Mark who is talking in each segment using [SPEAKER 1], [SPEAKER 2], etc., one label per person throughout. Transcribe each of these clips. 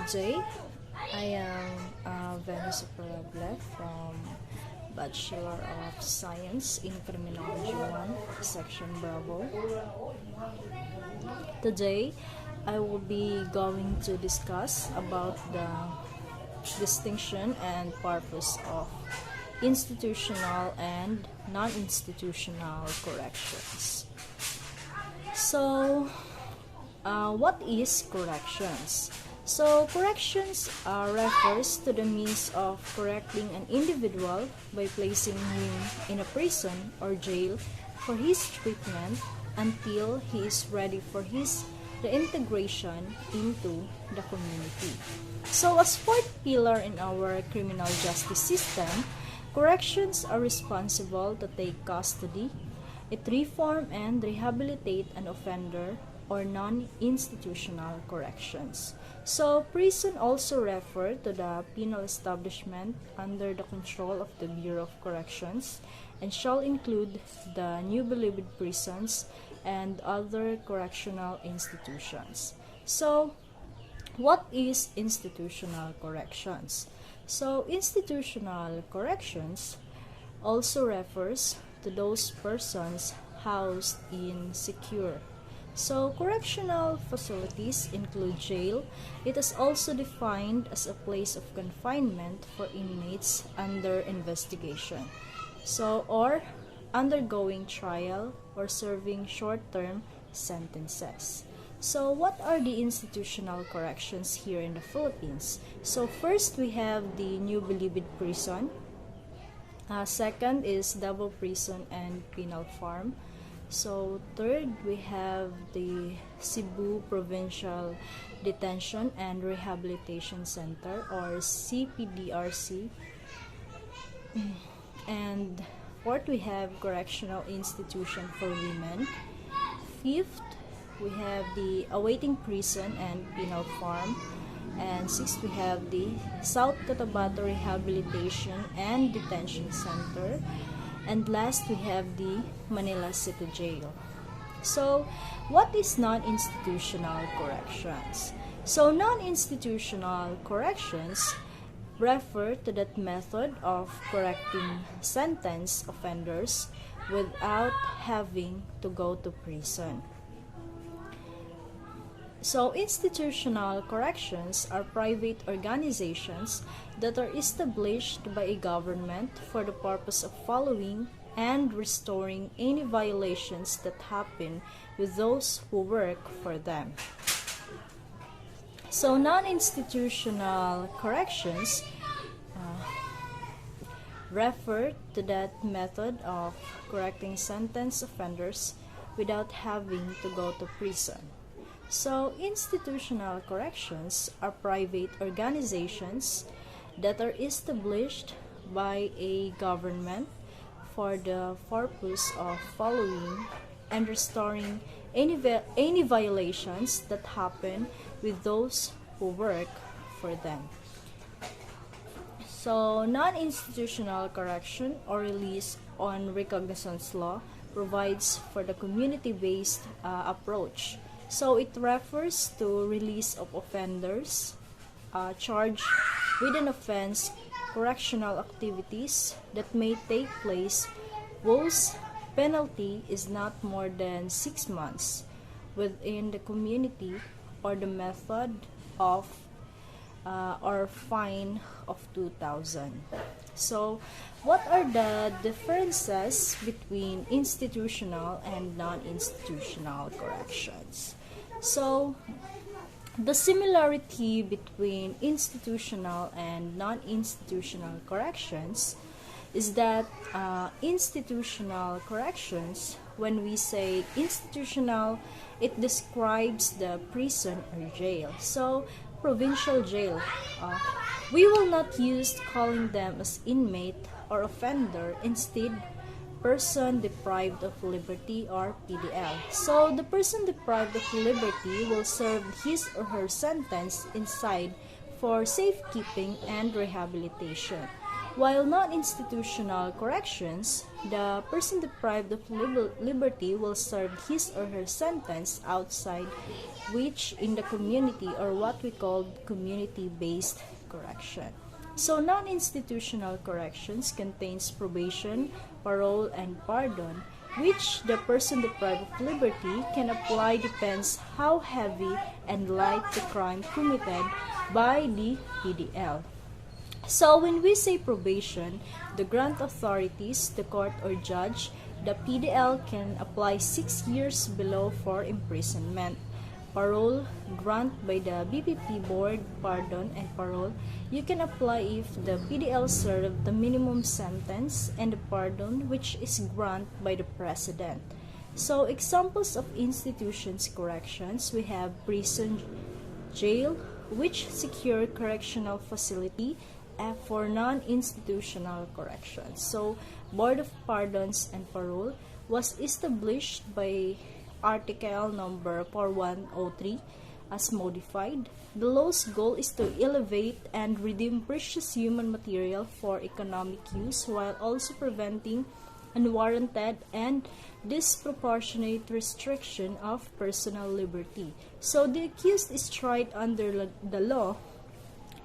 [SPEAKER 1] Today, I am Vanessa Parable from Bachelor of Science in Criminology 1, Section Bravo. Today, I will be going to discuss about the distinction and purpose of institutional and non-institutional corrections. So, what is corrections? So, corrections refers to the means of correcting an individual by placing him in a prison or jail for his treatment until he is ready for his reintegration into the community. So, as fourth pillar in our criminal justice system, corrections are responsible to take custody, it reform and rehabilitate an offender or non-institutional corrections. So, prison also refer to the penal establishment under the control of the Bureau of Corrections and shall include the New Bilibid prisons and other correctional institutions. So, what is institutional corrections? So, institutional corrections also refers to those persons housed in secure. So, correctional facilities include jail. It is also defined as a place of confinement for inmates under investigation. So, or undergoing trial or serving short-term sentences. So, what are the institutional corrections here in the Philippines? So, first we have the New Bilibid prison. Second is Davao Prison and Penal Farm. So, third, we have the Cebu Provincial Detention and Rehabilitation Center or CPDRC. And fourth, we have Correctional Institution for Women. Fifth, we have the Awaiting Prison and Penal Farm. And sixth, we have the South Cotabato Rehabilitation and Detention Center. And last, we have the Manila City Jail. So, what is non-institutional corrections? So, non-institutional corrections refer to that method of correcting sentenced offenders without having to go to prison. So, institutional corrections are private organizations that are established by a government for the purpose of following and restoring any violations that happen with those who work for them. So, non-institutional corrections refer to that method of correcting sentenced offenders without having to go to prison. So, institutional corrections are private organizations that are established by a government for the purpose of following and restoring any violations that happen with those who work for them. So, non-institutional correction or release on recognizance law provides for the community-based approach. So, it refers to release of offenders charged with an offense, correctional activities that may take place whose penalty is not more than 6 months within the community or the method of or fine of 2,000. So, what are the differences between institutional and non-institutional corrections? So, the similarity between institutional and non-institutional corrections is that institutional corrections, when we say institutional, it describes the prison or jail. So, provincial jail, we will not use calling them as inmate or offender, instead person deprived of liberty or PDL. So the person deprived of liberty will serve his or her sentence inside for safekeeping and rehabilitation. While non-institutional corrections, the person deprived of liberty will serve his or her sentence outside, which in the community, or what we call community-based correction. So non-institutional corrections contains probation, parole, and pardon, which the person deprived of liberty can apply depends how heavy and light the crime committed by the PDL. So when we say probation, the grant authorities, the court or judge, the PDL can apply 6 years below for imprisonment. Parole, grant by the BPP board, pardon and parole, you can apply if the PDL served the minimum sentence, and the pardon, which is granted by the president. So examples of institutions corrections, we have prison, jail, which secure correctional facility for non-institutional corrections. So Board of Pardons and Parole was established by Article number 4103 as modified. The law's goal is to elevate and redeem precious human material for economic use while also preventing unwarranted and disproportionate restriction of personal liberty. So the accused is tried under the law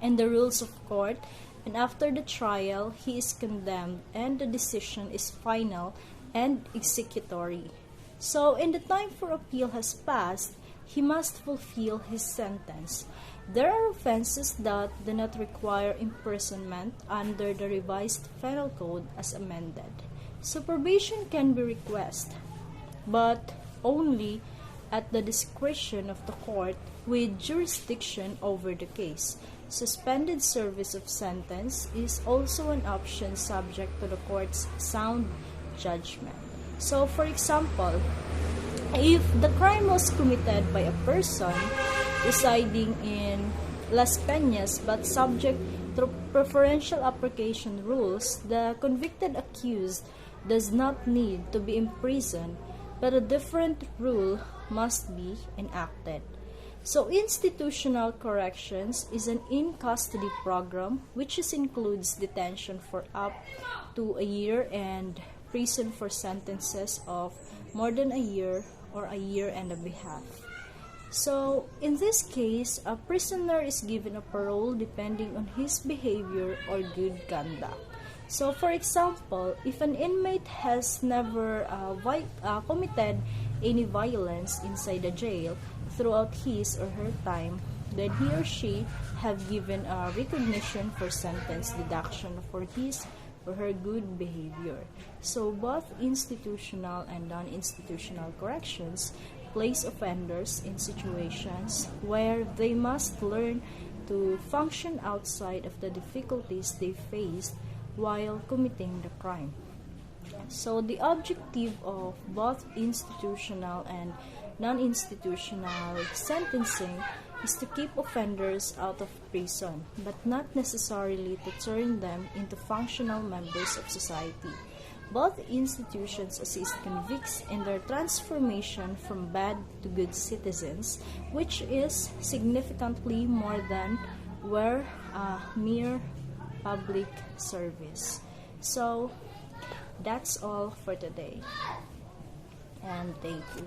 [SPEAKER 1] and the rules of court, and after the trial, he is condemned and the decision is final and executory. So in the time for appeal has passed, he must fulfill his sentence. There are offenses that do not require imprisonment under the revised penal code as amended. So probation can be requested, but only at the discretion of the court with jurisdiction over the case. Suspended service of sentence is also an option subject to the court's sound judgment. So, for example, if the crime was committed by a person residing in Las Peñas but subject to preferential application rules, the convicted accused does not need to be imprisoned, but a different rule must be enacted. So institutional corrections is an in-custody program which includes detention for up to a year and prison for sentences of more than a year or a year and a half. So in this case, a prisoner is given a parole depending on his behavior or good conduct. So for example, if an inmate has never committed any violence inside the jail throughout his or her time, then he or she have given a recognition for sentence deduction for his or her good behavior. So both institutional and non-institutional corrections place offenders in situations where they must learn to function outside of the difficulties they faced while committing the crime. So the objective of both institutional and non-institutional sentencing is to keep offenders out of prison, but not necessarily to turn them into functional members of society. Both institutions assist convicts in their transformation from bad to good citizens, which is significantly more than were mere public service. So that's all for today, and thank you.